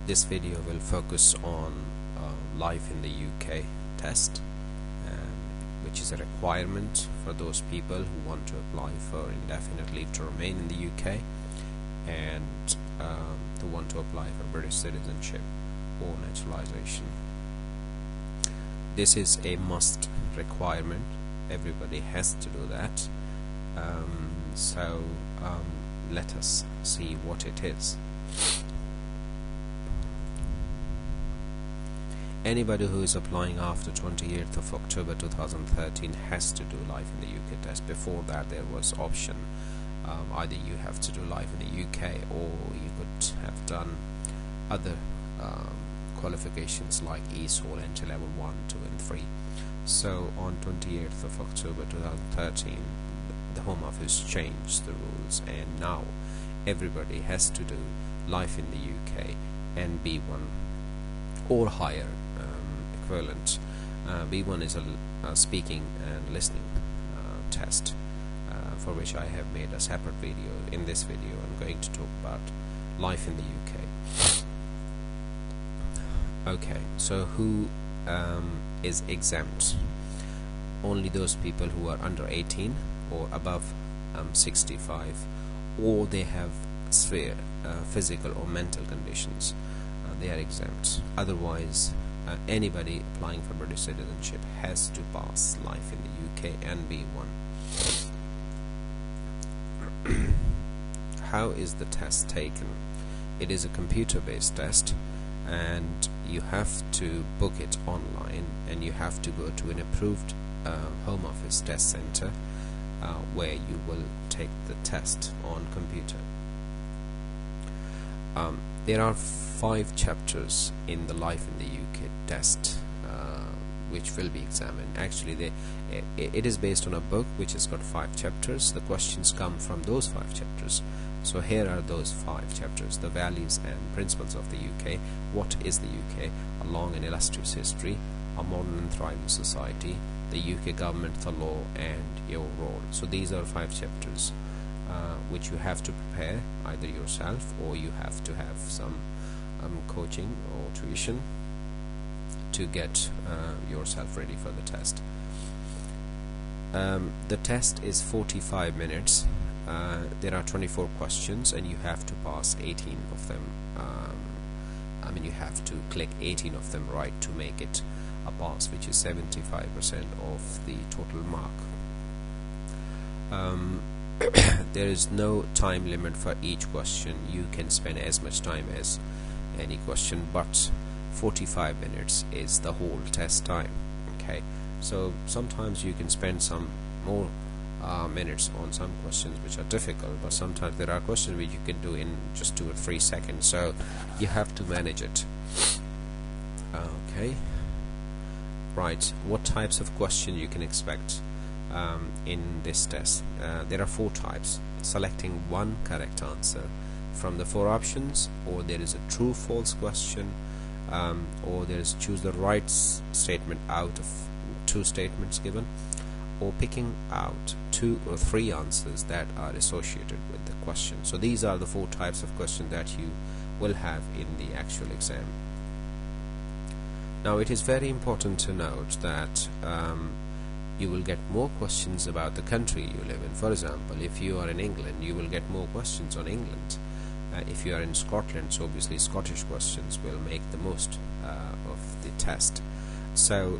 This video will focus on life in the UK test, which is a requirement for those people who want to apply for indefinite leave to remain in the UK and who want to apply for British citizenship or naturalization. This is a must requirement. Everybody has to do that. So let us see what it is. Anybody who is applying after 28th of October 2013 has to do life in the UK test. Before that there was option, either you have to do life in the UK or you could have done other qualifications like ESOL entry level 1, 2 and 3. So on 28th of October 2013 the Home Office changed the rules, and now everybody has to do life in the UK and B1 or higher equivalent. B1 is a speaking and listening test, for which I have made a separate video. In this video I'm going to talk about life in the UK. Okay, so who is exempt? Only those people who are under 18 or above 65, or they have severe physical or mental conditions. They are exempt. Otherwise anybody applying for British citizenship has to pass life in the UK and B1. How is the test taken? It is a computer based test, and you have to book it online, and you have to go to an approved Home Office test center where you will take the test on computer. There are 5 chapters in the life in the UK test which will be examined. Actually it is based on a book which has got 5 chapters. The questions come from those 5 chapters. So here are those 5 chapters: the values and principles of the UK, what is the UK, a long and illustrious history, a modern and thriving society, the UK government, the law, and your role. So these are 5 chapters which you have to prepare either yourself, or you have to have some coaching or tuition to get yourself ready for the test. The test is 45 minutes. There are 24 questions and you have to pass 18 of them. You have to click 18 of them right to make it a pass, which is 75% of the total mark. There is no time limit for each question. You can spend as much time as any question, but 45 minutes is the whole test time. Okay, so sometimes you can spend some more minutes on some questions which are difficult, but sometimes there are questions which you can do in just 2 or 3 seconds, so you have to manage it. Okay, right, what types of questions you can expect in this test? There are 4 types: selecting one correct answer from the 4 options, or there is a true false question, or there is choose the right statement out of 2 statements given, or picking out 2 or 3 answers that are associated with the question. So these are the 4 types of questions that you will have in the actual exam. Now it is very important to note that you will get more questions about the country you live in. For example, if you are in England, you will get more questions on England. If you are in Scotland, so obviously Scottish questions will make the most of the test. So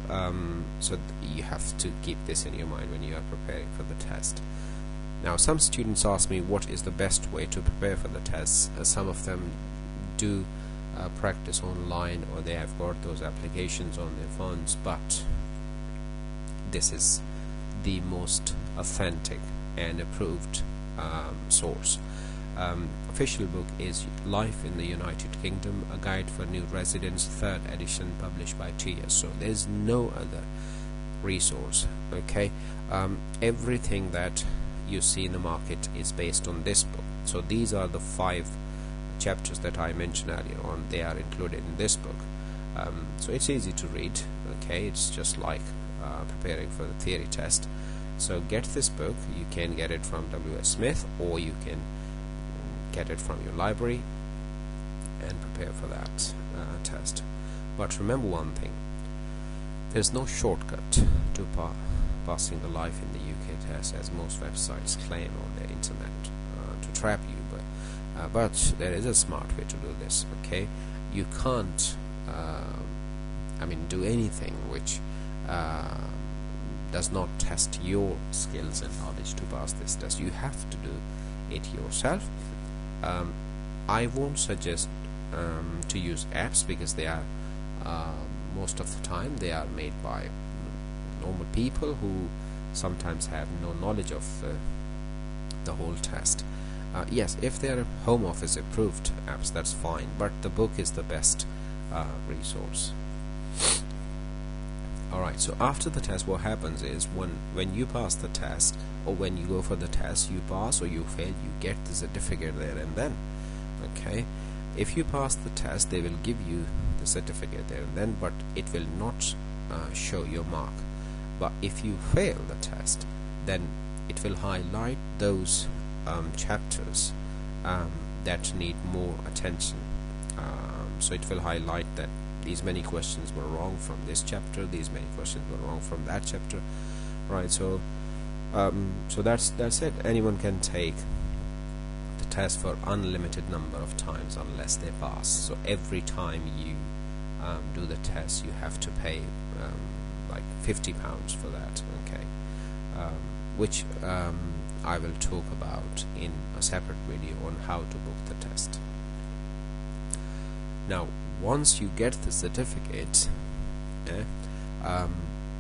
you have to keep this in your mind when you are preparing for the test. Now some students ask me, what is the best way to prepare for the tests? Some of them do practice online, or they have got those applications on their phones, but this is the most authentic and approved source. Official book is Life in the United Kingdom, a guide for new residents, 3rd edition, published by TS. So there's no other resource. Okay, everything that you see in the market is based on this book. So these are the 5 chapters that I mentioned earlier on. They are included in this book. So it's easy to read. Okay, it's just like preparing for the theory test. So get this book. You can get it from W.S. Smith, or you can get it from your library, and prepare for that test. But remember one thing, there's no shortcut to passing the Life in the UK test, as most websites claim on their internet to trap you, but there is a smart way to do this. Okay, you can't do anything which does not test your skills and knowledge to pass this test. You have to do it yourself. I won't suggest to use apps, because they are most of the time they are made by normal people who sometimes have no knowledge of the whole test. Yes, if they are Home Office approved apps, that's fine, but the book is the best resource. Alright, so after the test, what happens is when you pass the test, or when you go for the test, you pass or you fail, you get the certificate there and then. Okay, if you pass the test, they will give you the certificate there and then, but it will not show your mark. But if you fail the test, then it will highlight those chapters that need more attention. So it will highlight that these many questions were wrong from this chapter, these many questions were wrong from that chapter, right? So that's it. Anyone can take the test for unlimited number of times unless they pass. So every time you do the test, you have to pay like £50 for that. Okay, which I will talk about in a separate video on how to book the test. Now, once you get the certificate,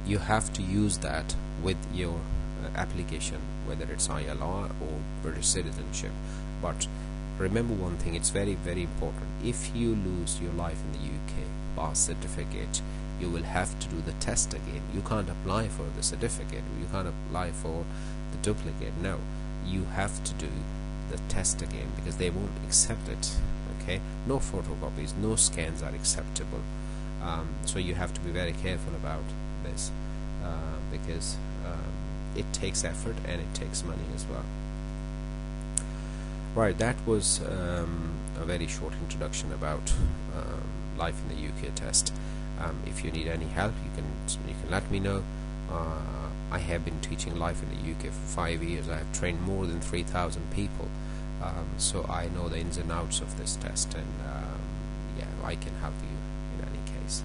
you have to use that with your application, whether it's ILR or British citizenship. But remember one thing, it's very, very important. If you lose your Life in the UK pass certificate, you will have to do the test again. You can't apply for the certificate, you can't apply for the duplicate. No, you have to do the test again, because they won't accept it. Okay, no photocopies, no scans are acceptable. So you have to be very careful about this, because it takes effort and it takes money as well. Right, that was a very short introduction about Life in the UK test. If you need any help, you can let me know. I have been teaching Life in the UK for 5 years. I have trained more than 3,000 people, so I know the ins and outs of this test, and yeah, I can help you in any case.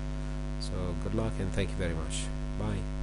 So good luck and thank you very much. Bye.